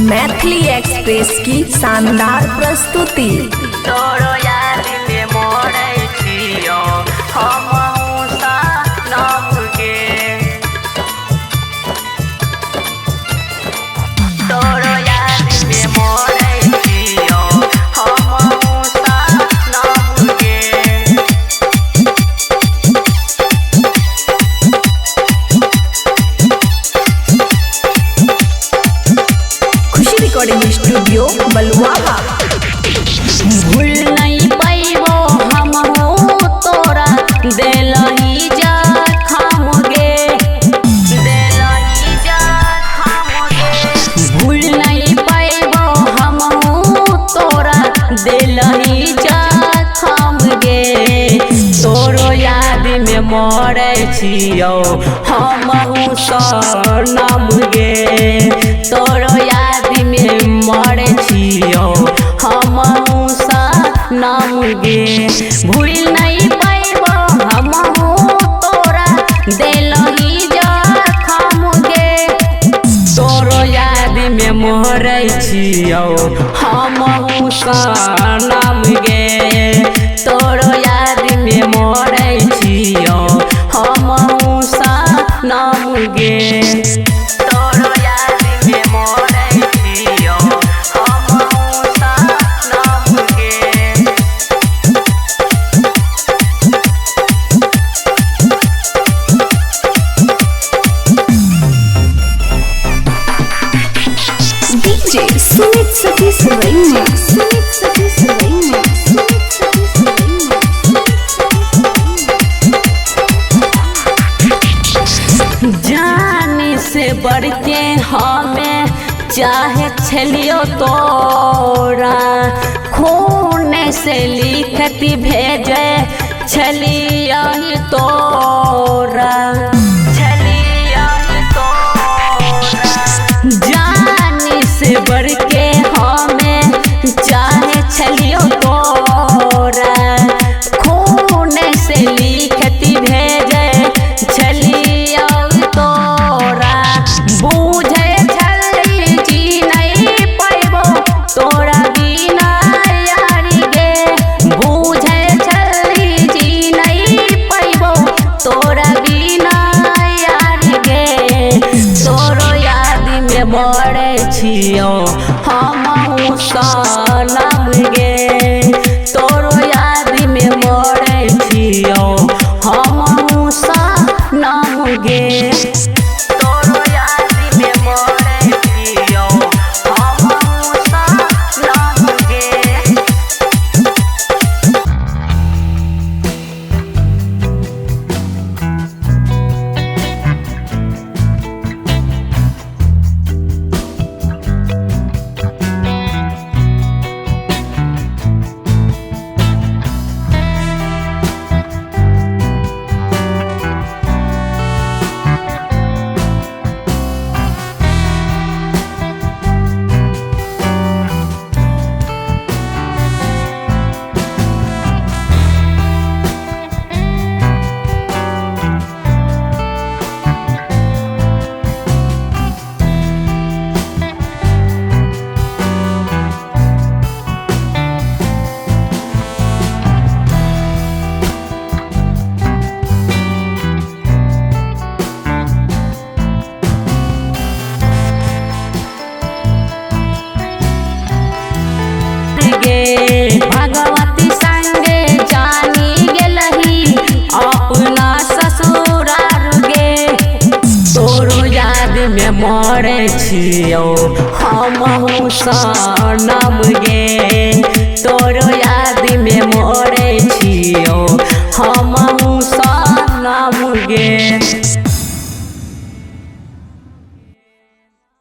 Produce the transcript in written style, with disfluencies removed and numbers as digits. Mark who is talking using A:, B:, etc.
A: Maithili express की शानदार प्रस्तुति।
B: तोरो याद में मोड़ै छियो हमहूँ सनम गे। तोरो याद में मोड़ै छियो हमहूँ सनम गे।
A: खुशी रिकॉर्डिंग स्टूडियो बलुआहा।
B: भूल नहीं पैबो हमहूँ तोरा देलही जखम गे। देलही जखम गे। भूल नहीं पैबो हमहूँ तोरा देलही जखम गे। तोरो याद में मरै छियो हमहूँ सनम गे। तोरो याद में मरै छियो हमहूँ सनम गे। भूल नहीं पैबो हमहूँ तोरा देलही जखम गे। तोरो याद में मरै छियो हमहूँ सनम गे। तोरो याद में मरै छियो हमहूँ सनम गे। तोरो याद में मरै छियो हमहूँ सनम गे।
A: डीजे सुमित सतीश रैना। सुमित सतीश रैना।
B: जान से बढ़ के हमें चाहे छलियो तोरा। खून से लिखती भेजे छलियो तोरा। छलियो तोरा। जान से बढ़ के हमें चाहे छलियो तोरा। खून से लिखती भेजे छलियो तोरा। बूझे छली जी नहीं पैबो तोरा बिना यारी गे। बूझे छली जी नहीं पैबो तोरा बिना यारी गे। तोरो याद में मरै छियो हमहूँ सनम गे। तोरो याद में मरै छियो हमहूँ सनम गे। तोरो याद में मरै छियो हमहूँ सनम गे। भगवती संगे जानी गेलही अपना ससुरार गे। तोरो याद में मरै छियो हमहूँ सनम गे। तोरो याद में